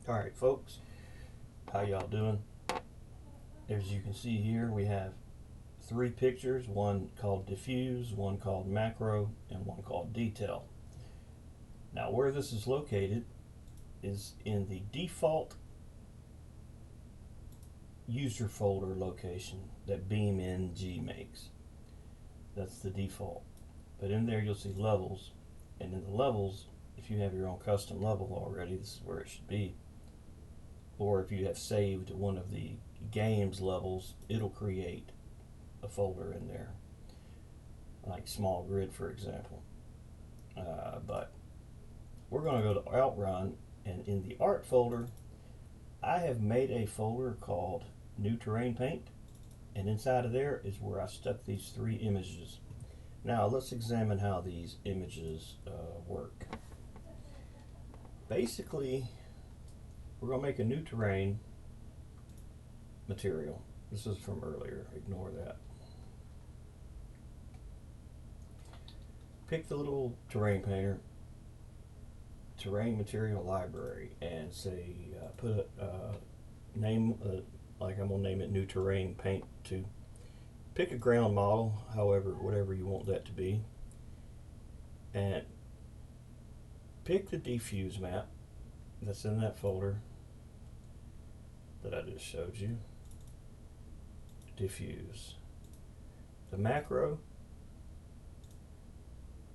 Alright folks, how y'all doing? As you can see here, we have three pictures, one called Diffuse, one called Macro, and one called Detail. Now where this is located is in the default user folder location that BeamNG makes. That's the default. But in there you'll see levels, and in the levels, if you have your own custom level already, this is where it should be. Or if you have saved one of the game's levels, it'll create a folder in there, like Small Grid for example. But we're going to go to Outrun, and in the art folder I have made a folder called New Terrain Paint, and inside of there is where I stuck these three images. Now let's examine how these images work. Basically, we're going to make a new terrain material. This is from earlier, ignore that. Pick the little terrain painter, terrain material library, and say put a name, like I'm going to name it New Terrain Paint 2. Pick a ground model, however, whatever you want that to be, and pick the diffuse map that's in that folder that I just showed you. Diffuse. The macro,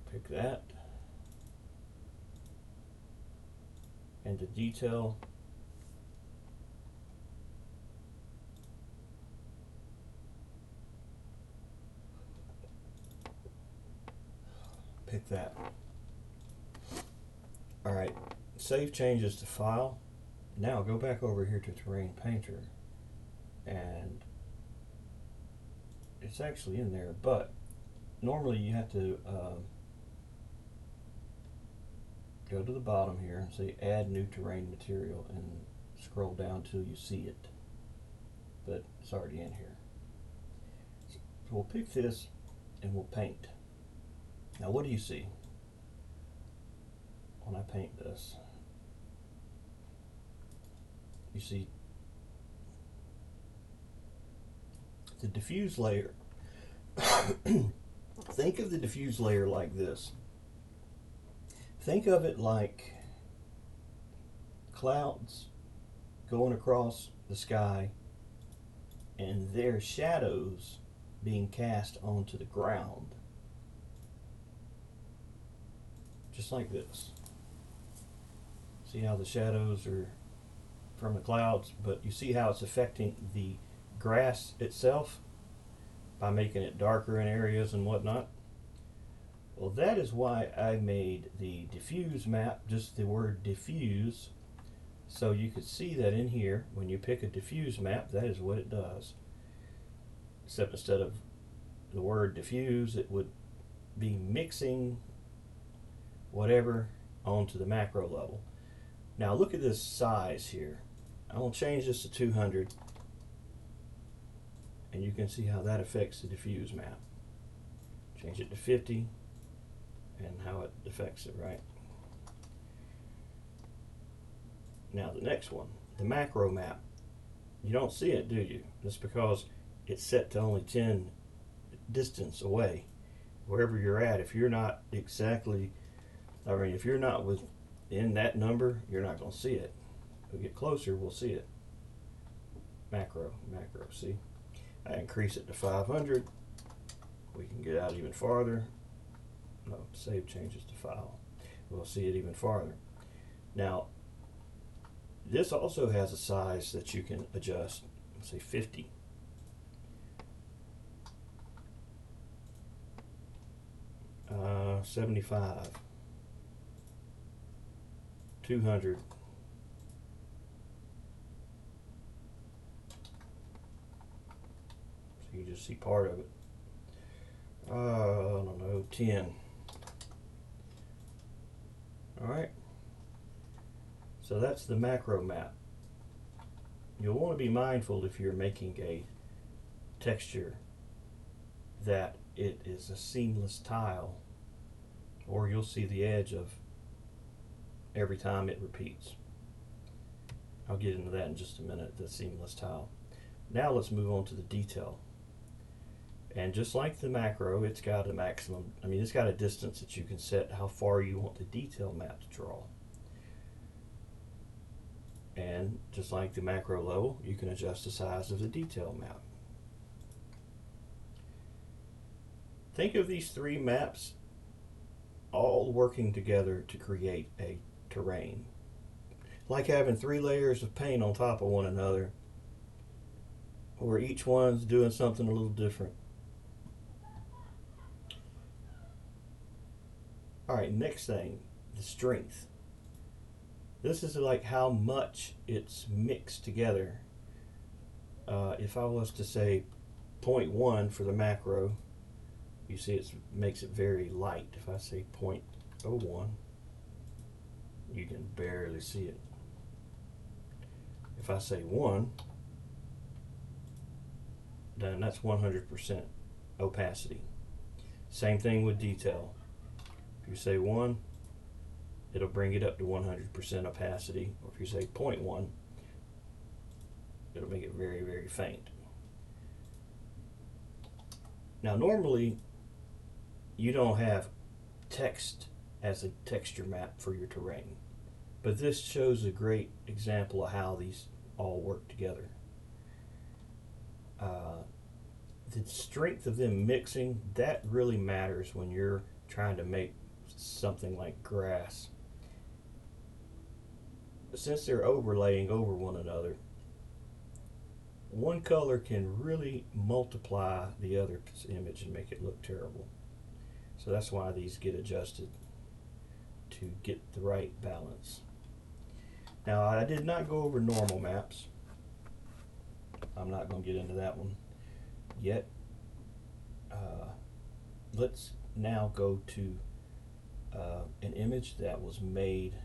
pick that, and the detail, pick that. Alright, save changes to file. Now go back over here to Terrain Painter, and it's actually in there, but normally you have to go to the bottom here and say add new terrain material and scroll down till you see it, but it's already in here. So we'll pick this and we'll paint. Now what do you see when I paint this? You see the diffuse layer. Think of the diffuse layer like this. Think of it like clouds going across the sky and their shadows being cast onto the ground. Just like this. See how the shadows are from the clouds, but you see how it's affecting the grass itself by making it darker in areas and whatnot. Well, that is why I made the diffuse map, just the word diffuse, so you could see that in here when you pick a diffuse map, that is what it does. Except instead of the word diffuse, it would be mixing whatever onto the macro level. Now look at this size here. I'm going to change this to 200, and you can see how that affects the diffuse map. Change it to 50 and how it affects it, right? Now the next one, the macro map. You don't see it, do you? That's because it's set to only 10 distance away. Wherever you're at, if you're not exactly, if you're not within that number, you're not going to see it. If we get closer, we'll see it. Macro, see? I increase it to 500. We can get out even farther. No, save changes to file. We'll see it even farther. Now, this also has a size that you can adjust. Let's say 50. Uh, 75. 200. So you just see part of it. I don't know, 10. Alright. So that's the macro map. You'll want to be mindful if you're making a texture that it is a seamless tile, or you'll see the edge of every time it repeats. I'll get into that in just a minute, the seamless tile. Now let's move on to the detail. And just like the macro, it's got a maximum, it's got a distance that you can set how far you want the detail map to draw. And just like the macro level, you can adjust the size of the detail map. Think of these three maps all working together to create a terrain. Like having 3 layers of paint on top of one another, where each one's doing something a little different. Alright, next thing, the strength. This is like how much it's mixed together. If I was to say 0.1 for the macro, you see it makes it very light. If I say 0.01, you can barely see it. If I say 1, then that's 100% opacity. Same thing with detail. If you say 1, it'll bring it up to 100% opacity. Or if you say 0.1, it'll make it very, very faint. Now normally, you don't have text as a texture map for your terrain, but this shows a great example of how these all work together. The strength of them mixing, that really matters when you're trying to make something like grass. Since they're overlaying over one another, one color can really multiply the other image and make it look terrible. So that's why these get adjusted to get the right balance. Now, I did not go over normal maps. I'm not going to get into that one yet. Let's now go to an image that was made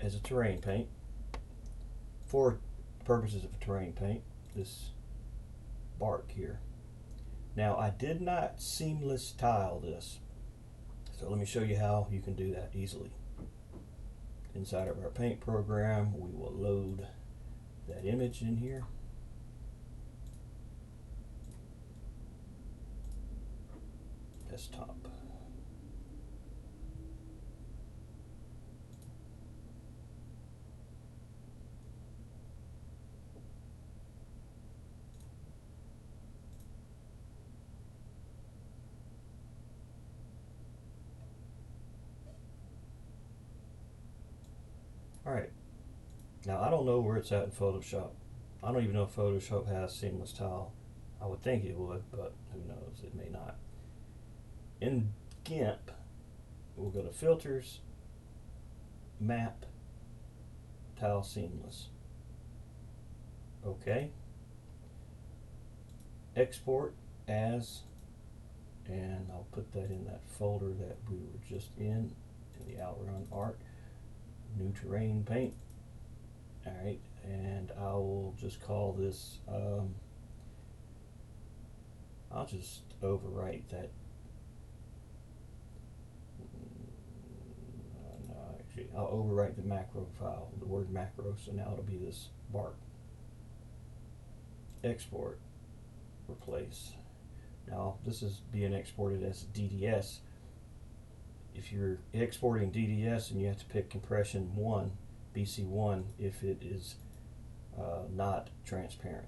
as a terrain paint for purposes of terrain paint, this bark here. Now, I did not seamless tile this, so let me show you how you can do that easily. Inside of our paint program, we will load that image in here. Desktop. Alright, now I don't know where it's at in Photoshop. I don't even know if Photoshop has seamless tile. I would think it would, but who knows, it may not. In GIMP, we'll go to Filters, Map, Tile Seamless. Okay. Export as, and I'll put that in that folder that we were just in the Outrun Art. New terrain paint. Alright, and I will just call this, I'll just overwrite that. No, actually, I'll overwrite the macro file, the word macro, so now it'll be this bark. Export, replace. Now, this is being exported as DDS. If you're exporting DDS and you have to pick compression 1, BC1, if it is not transparent.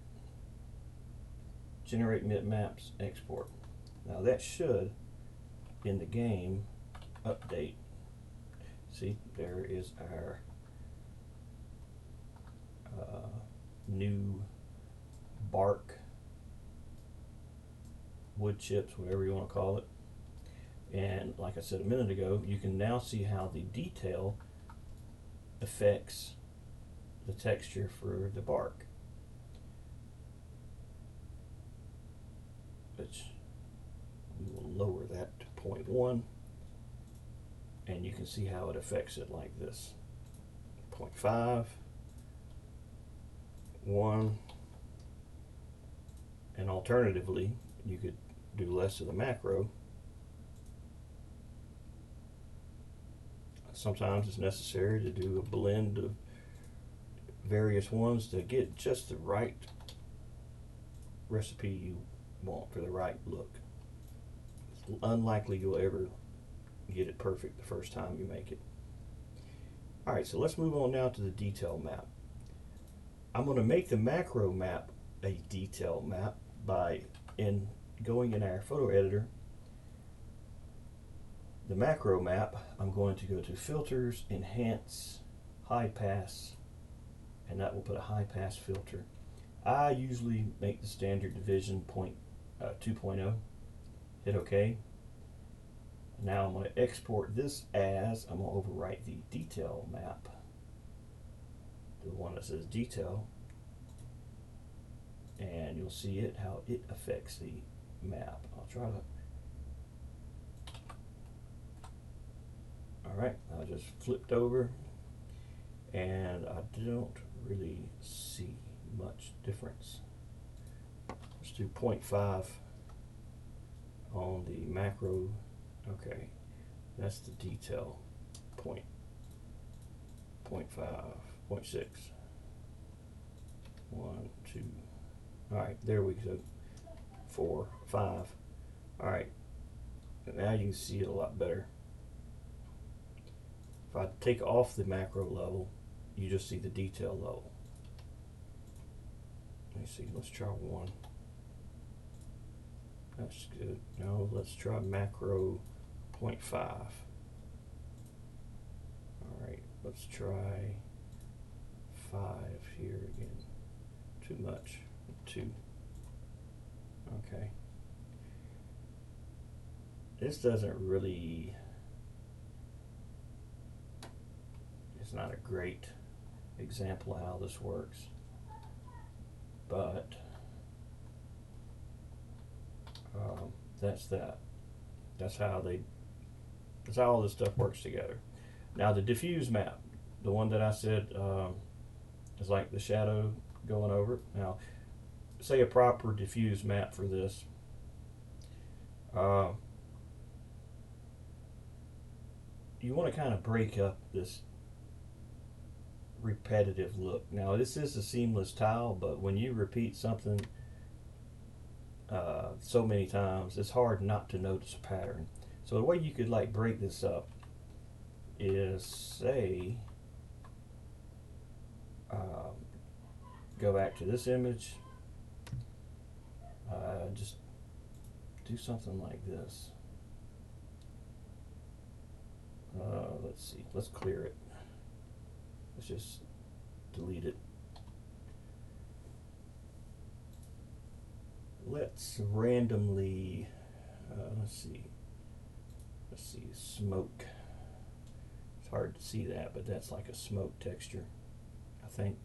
Generate bitmaps, export. Now that should, in the game, update. See, there is our new bark, wood chips, whatever you want to call it. And like I said a minute ago, you can now see how the detail affects the texture for the bark. Which we will lower that to 0.1, and you can see how it affects it like this. 0.5, 1, and alternatively, you could do less of the macro. Sometimes it's necessary to do a blend of various ones to get just the right recipe you want for the right look. It's unlikely you'll ever get it perfect the first time you make it. Alright, so let's move on now to the detail map. I'm going to make the macro map a detail map by going in our photo editor. The macro map, I'm going to go to Filters, Enhance, High Pass, and that will put a high pass filter. I usually make the standard division 2.0. Hit OK. Now I'm going to export this as, I'm going to overwrite the detail map, the one that says detail, and you'll see it, how it affects the map. I'll try to. Alright, I just flipped over and I don't really see much difference. Let's do 0.5 on the macro. Okay, that's the detail. 0.5, 0.6, 1, 2. Alright, there we go. 4, 5. Alright, now you can see it a lot better. If I take off the macro level, you just see the detail level. Let me see, let's try 1. That's good. Now let's try macro 0.5. Alright, let's try 5 here again. Too much. 2. Okay. This doesn't really, it's not a great example of how this works, but that's that. That's how all this stuff works together. Now the diffuse map, the one that I said is like the shadow going over it. Now, say a proper diffuse map for this. You want to kind of break up this repetitive look. Now this is a seamless tile, but when you repeat something so many times, it's hard not to notice a pattern. So the way you could like break this up is, say, go back to this image, just do something like this. Let's see, let's clear it. Let's just delete it. Let's randomly, let's see, smoke. It's hard to see that, but that's like a smoke texture, I think.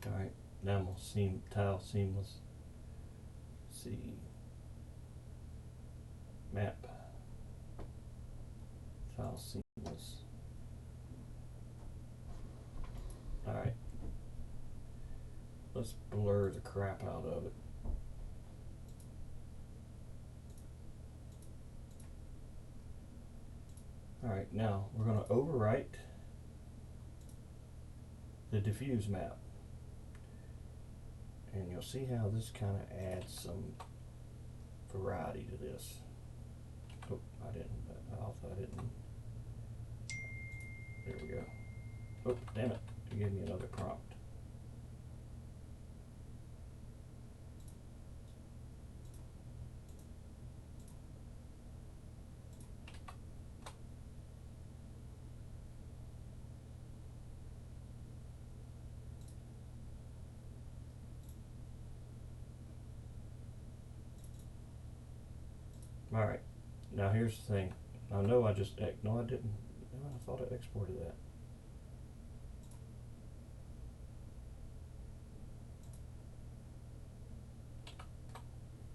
Alright, now I'm going to tile seamless. Let's see. Map. Tile seamless. Alright. Let's blur the crap out of it. Alright, now we're going to overwrite the diffuse map. And you'll see how this kind of adds some variety to this. Oh, I didn't. There we go. Oh, damn it. It gave me another prompt. Alright, now here's the thing. I know I just, no I didn't. No, I thought I exported that.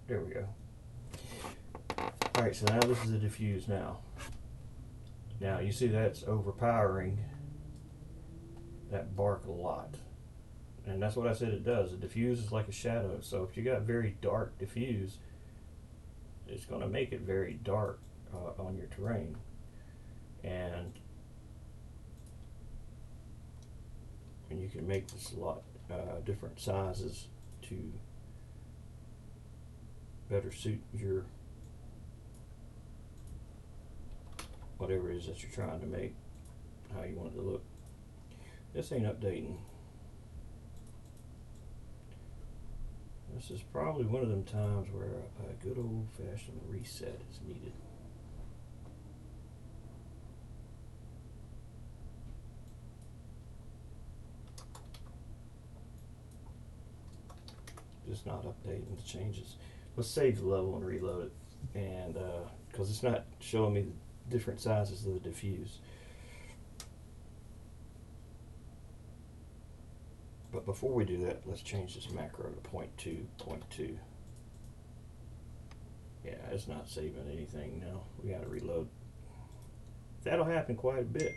There we go. Alright, so now this is a diffuse now. Now you see that's overpowering that bark a lot. And that's what I said it does. A diffuse is like a shadow. So if you got very dark diffuse, it's going to make it very dark on your terrain. And you can make this a lot different sizes to better suit your whatever it is that you're trying to make, how you want it to look. This ain't updating. This is probably one of them times where a good old-fashioned reset is needed. Just not updating the changes. Let's save the level and reload it, and because it's not showing me the different sizes of the diffuse. But before we do that, let's change this macro to 0.2. Yeah, it's not saving anything now. We gotta reload. That'll happen quite a bit.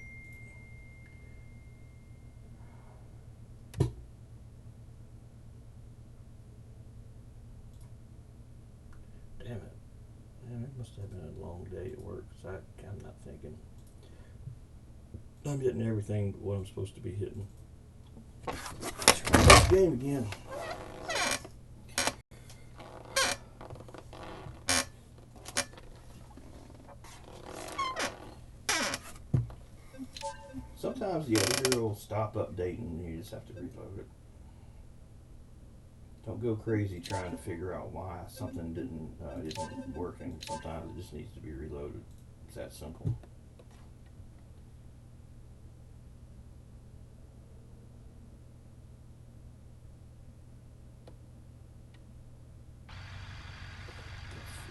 Damn it. Man, it must have been a long day at work, because I'm not thinking. I'm hitting everything what I'm supposed to be hitting. Try this game again. Sometimes the editor will stop updating and you just have to reload it. Don't go crazy trying to figure out why something isn't working. Sometimes it just needs to be reloaded. It's that simple.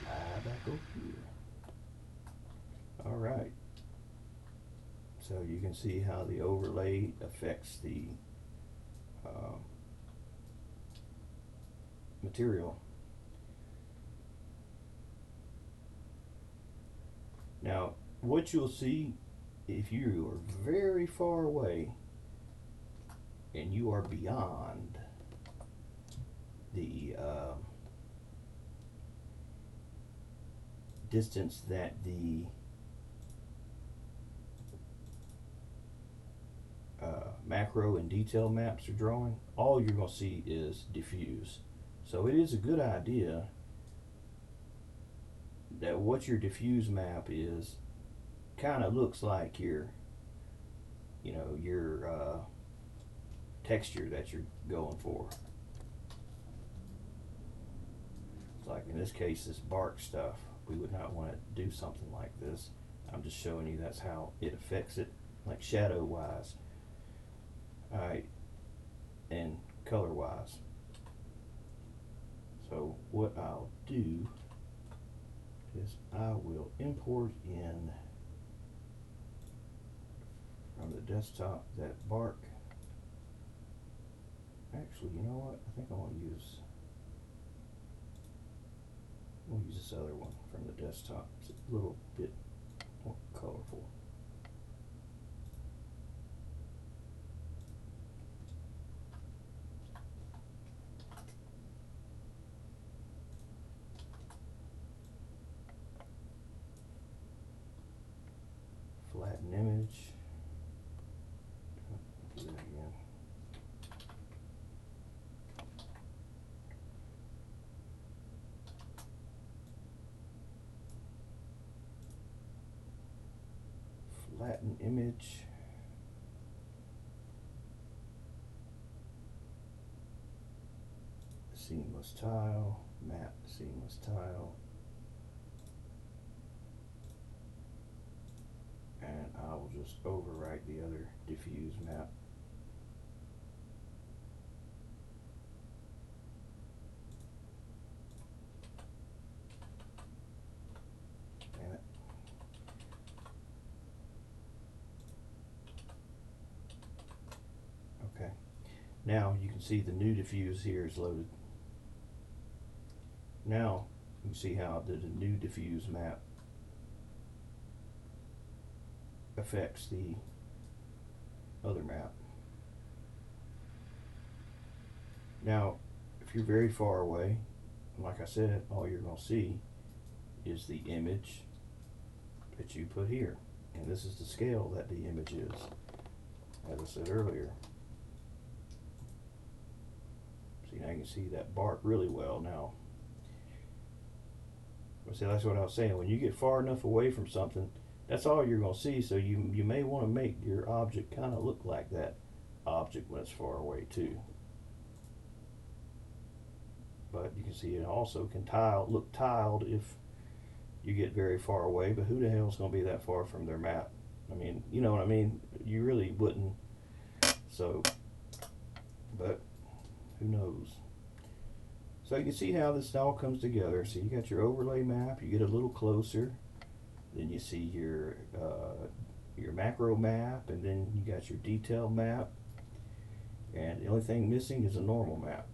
Fly back over here. All right. So you can see how the overlay affects the material. Now, what you'll see if you are very far away and you are beyond the distance that the macro and detail maps are drawing, all you're going to see is diffuse. So it is a good idea that what your diffuse map is kind of looks like your texture that you're going for. It's like in this case, this bark stuff, we would not want to do something like this. I'm just showing you that's how it affects it, like shadow wise. Alright, and color wise. So what I'll do is I will import in from the desktop that bark. Actually, you know what? I think I want to use, we'll use this other one from the desktop. It's a little bit more colorful. Flatten image. Do that again. Flatten image. seamless tile, matte seamless tile, and I will just overwrite the other diffuse map. Damn it. Okay, now you can see the new diffuse here is loaded. Now you can see how the new diffuse map affects the other map. Now, if you're very far away, like I said, all you're going to see is the image that you put here. And this is the scale that the image is, as I said earlier. See, now you can see that bark really well now. But see, that's what I was saying. When you get far enough away from something, that's all you're going to see. So you may want to make your object kind of look like that object when it's far away too. But you can see it also can look tiled if you get very far away. But who the hell is going to be that far from their map? I mean, you know what I mean? You really wouldn't. So, but who knows? So you can see how this all comes together. So you got your overlay map. You get a little closer. Then you see your macro map, and then you got your detail map. And the only thing missing is a normal map.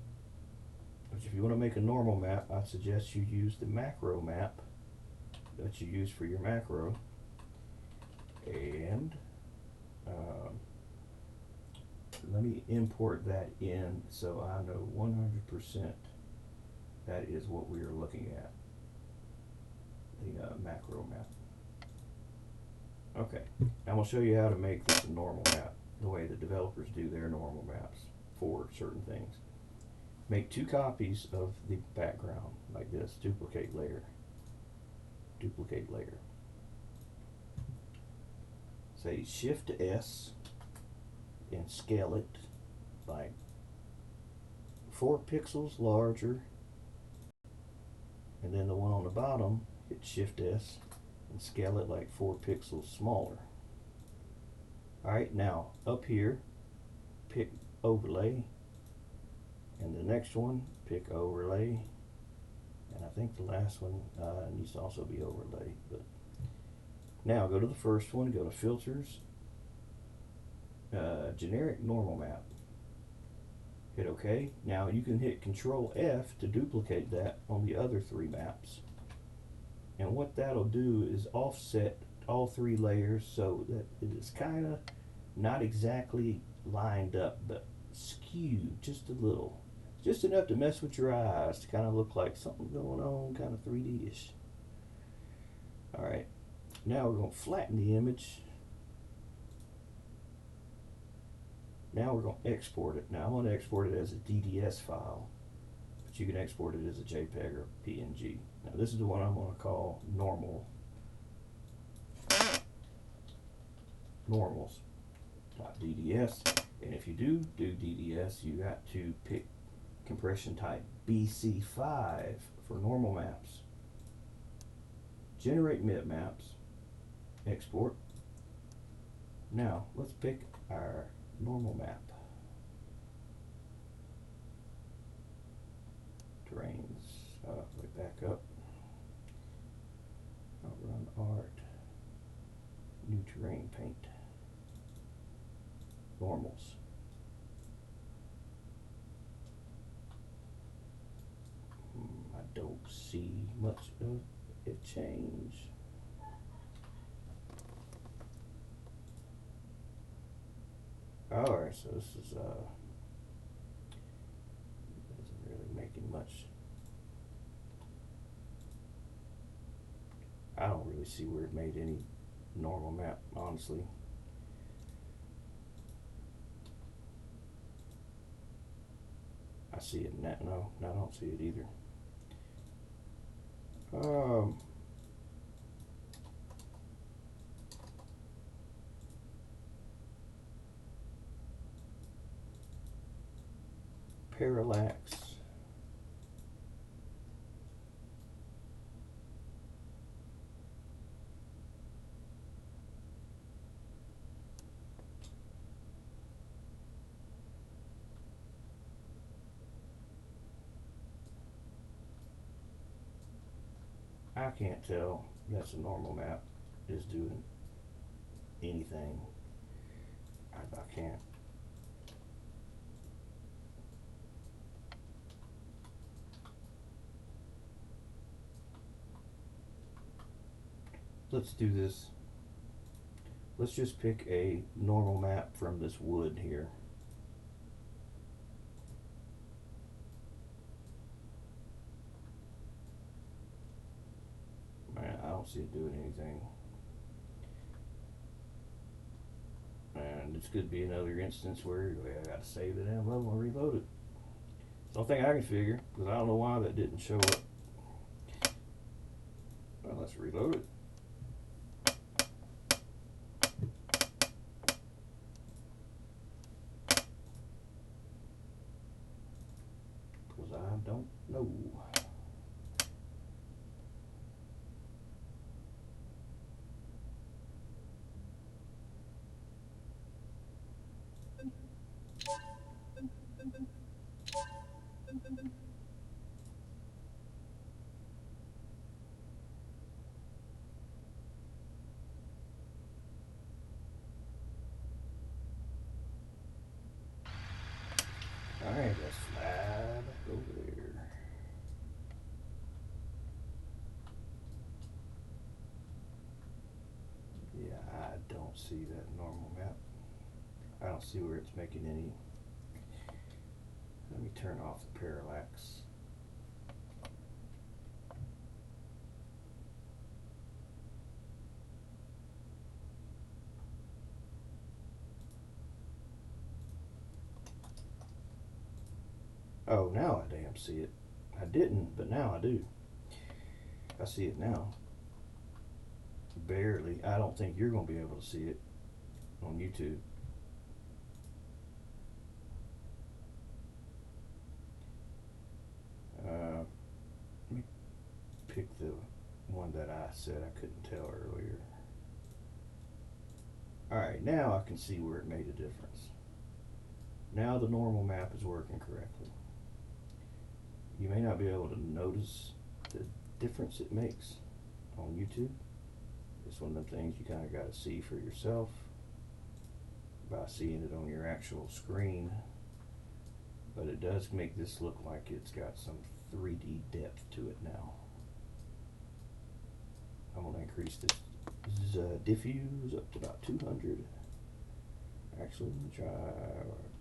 Which, if you want to make a normal map, I'd suggest you use the macro map that you use for your macro. And let me import that in so I know 100% that is what we are looking at, the macro map. Okay, now we'll show you how to make this a normal map, the way the developers do their normal maps for certain things. Make 2 copies of the background like this. Duplicate layer. Duplicate layer. Say Shift S and scale it like 4 pixels larger. And then the one on the bottom, hit Shift S and scale it like 4 pixels smaller. Alright, now up here, pick overlay. And the next one, pick overlay. And I think the last one needs to also be overlay. But now go to the first one, go to filters, generic normal map. Hit OK. Now you can hit Control F to duplicate that on the other 3 maps. And what that'll do is offset all 3 layers so that it is kind of not exactly lined up, but skewed just a little. Just enough to mess with your eyes, to kind of look like something going on, kind of 3D-ish. Alright, now we're going to flatten the image. Now we're going to export it. Now I'm going to export it as a DDS file, but you can export it as a JPEG or PNG. Now this is the one I'm going to call normals.dds. And if you do DDS, you got to pick compression type BC5 for normal maps. Generate maps, export. Now let's pick our normal map. Terrains, way back up. Outrun art, new terrain paint, normals. I don't see much of a change. Alright, so this is isn't really making much. I don't really see where it made any normal map, honestly. I see it in that. No, I don't see it either. Parallax I can't tell that's a normal map is doing anything. I can't. Let's do this. Let's just pick a normal map from this wood here. Man, I don't see it doing anything. And this could be another instance where I gotta save the damn level and reload it. It's the only thing I can figure, because I don't know why that didn't show up. Well, let's reload it. Because I don't know. Alright, let's slide over there. Yeah, I don't see that normal map. I don't see where it's making any. Let me turn off the parallax. Oh, now I damn see it. I didn't, but now I do. I see it now. Barely. I don't think you're going to be able to see it on YouTube. Let me pick the one that I said I couldn't tell earlier. Alright, now I can see where it made a difference. Now the normal map is working correctly. You may not be able to notice the difference it makes on YouTube. It's one of the things you kind of got to see for yourself by seeing it on your actual screen. But it does make this look like it's got some 3D depth to it now. I'm going to increase this diffuse up to about 200. Actually, let me try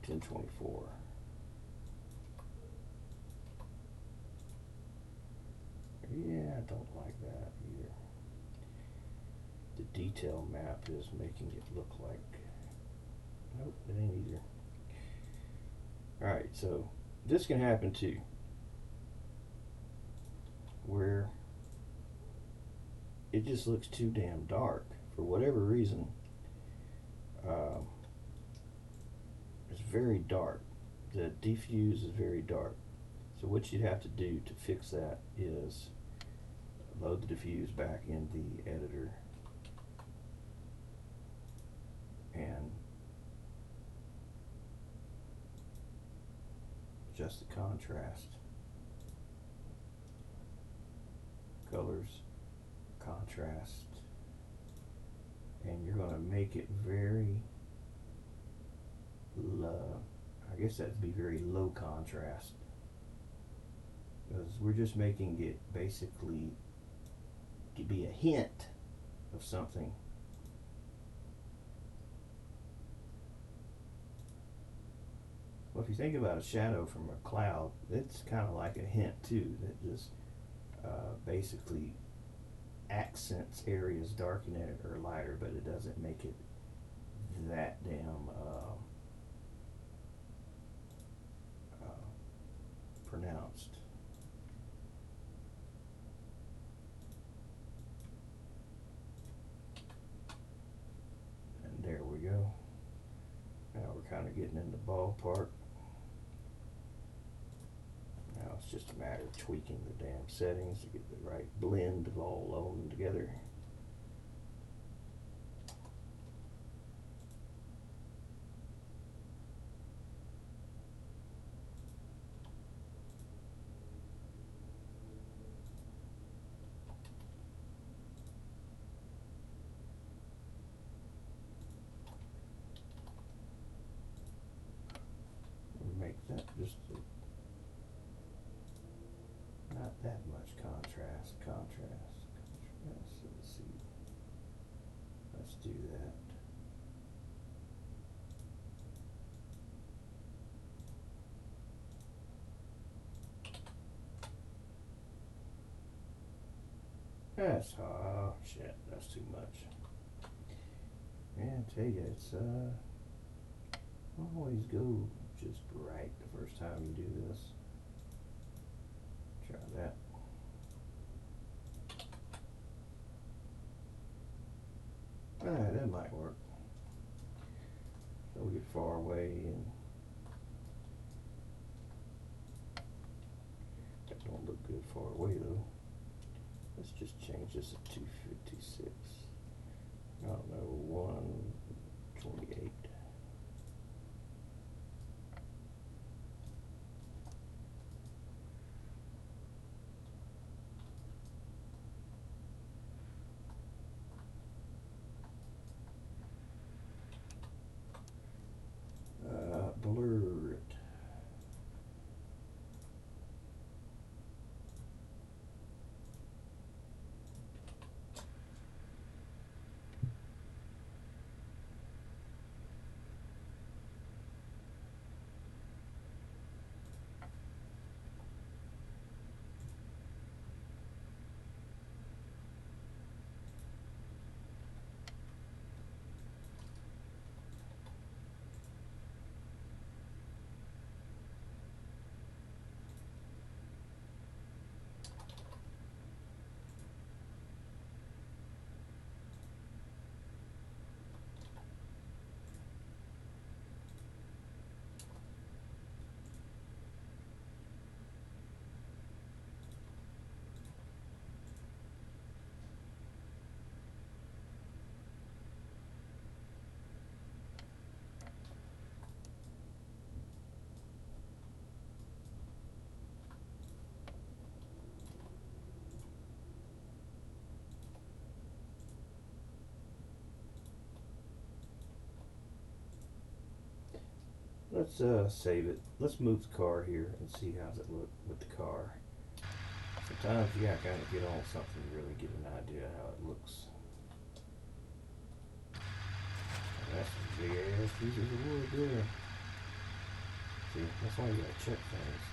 1024. Yeah, I don't like that either. The detail map is making it look like, nope, it ain't either. Alright, so this can happen too, where it just looks too damn dark for whatever reason. It's very dark. The diffuse is very dark. So what you'd have to do to fix that is load the diffuse back in the editor and adjust the contrast, colors, contrast, and you're going to make it very low. I guess that'd be very low contrast, because we're just making it basically to be a hint of something. Well, if you think about a shadow from a cloud, it's kind of like a hint too, that just basically accents areas darkening it or lighter, but it doesn't make it that damn pronounced. And there we go. Now we're kind of getting in the ballpark. Now it's just a matter of tweaking the damn settings to get the right blend of all of them together. That's, oh shit, that's too much. Yeah, I tell you, it's always go just right the first time you do this. Try that. Alright, that might work. So we get far away, and that don't look good far away though. Let's just change this to 256. I don't know, 128. Blur it. Let's save it. Let's move the car here and see how's it look with the car. Sometimes you gotta kind of get on something to really get an idea how it looks. That's some big ass pieces of wood there. See, that's why you gotta check things.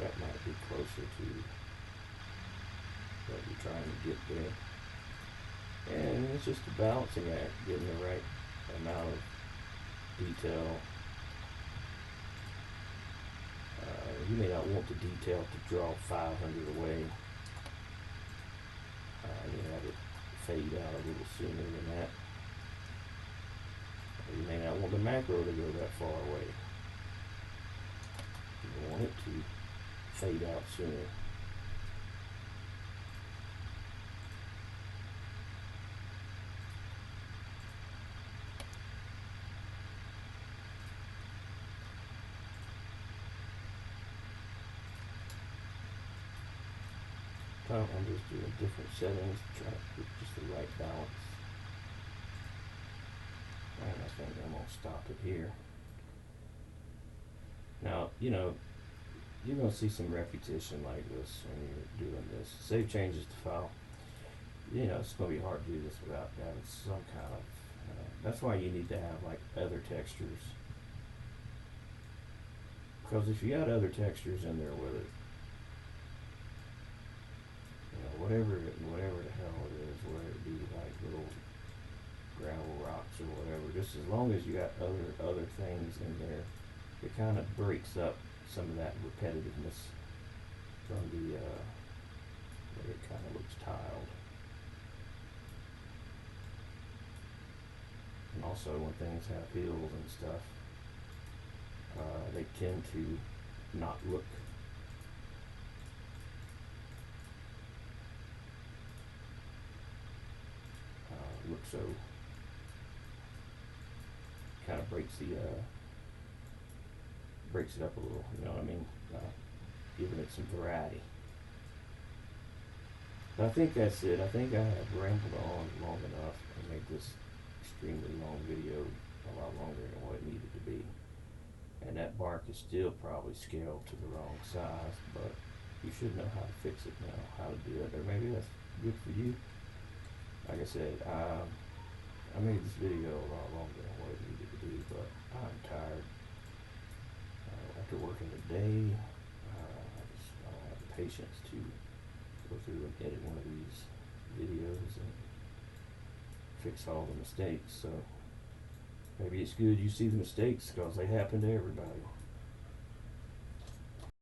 That might be closer to what you're trying to get there. And it's just a balancing act, getting the right amount of detail. You may not want the detail to draw 500 away. You have it fade out a little sooner than that. You may not want the macro to go that far away. You want it to fade out sooner. I'm just doing different settings to try to get just the right balance. And I think I'm going to stop it here. Now, you know, you're going to see some repetition like this when you're doing this. Save changes to file. You know, it's going to be hard to do this without having some kind of, that's why you need to have like other textures. Because if you got other textures in there with it, whatever the hell it is, whether it be like little gravel rocks or whatever, just as long as you got other things in there, it kind of breaks up some of that repetitiveness from the where it kind of looks tiled. And also when things have hills and stuff, they tend to not look so kind of breaks it up a little, you know what I mean, giving it some variety. But I think that's it. I think I have rambled on long enough and made this extremely long video a lot longer than what it needed to be. And that bark is still probably scaled to the wrong size, but you should know how to fix it now, how to do it, or maybe that's good for you. Like I said, I made this video a lot longer than what it needed to be, but I'm tired. After working a day, patience to go through and edit one of these videos and fix all the mistakes. So maybe it's good you see the mistakes because they happen to everybody.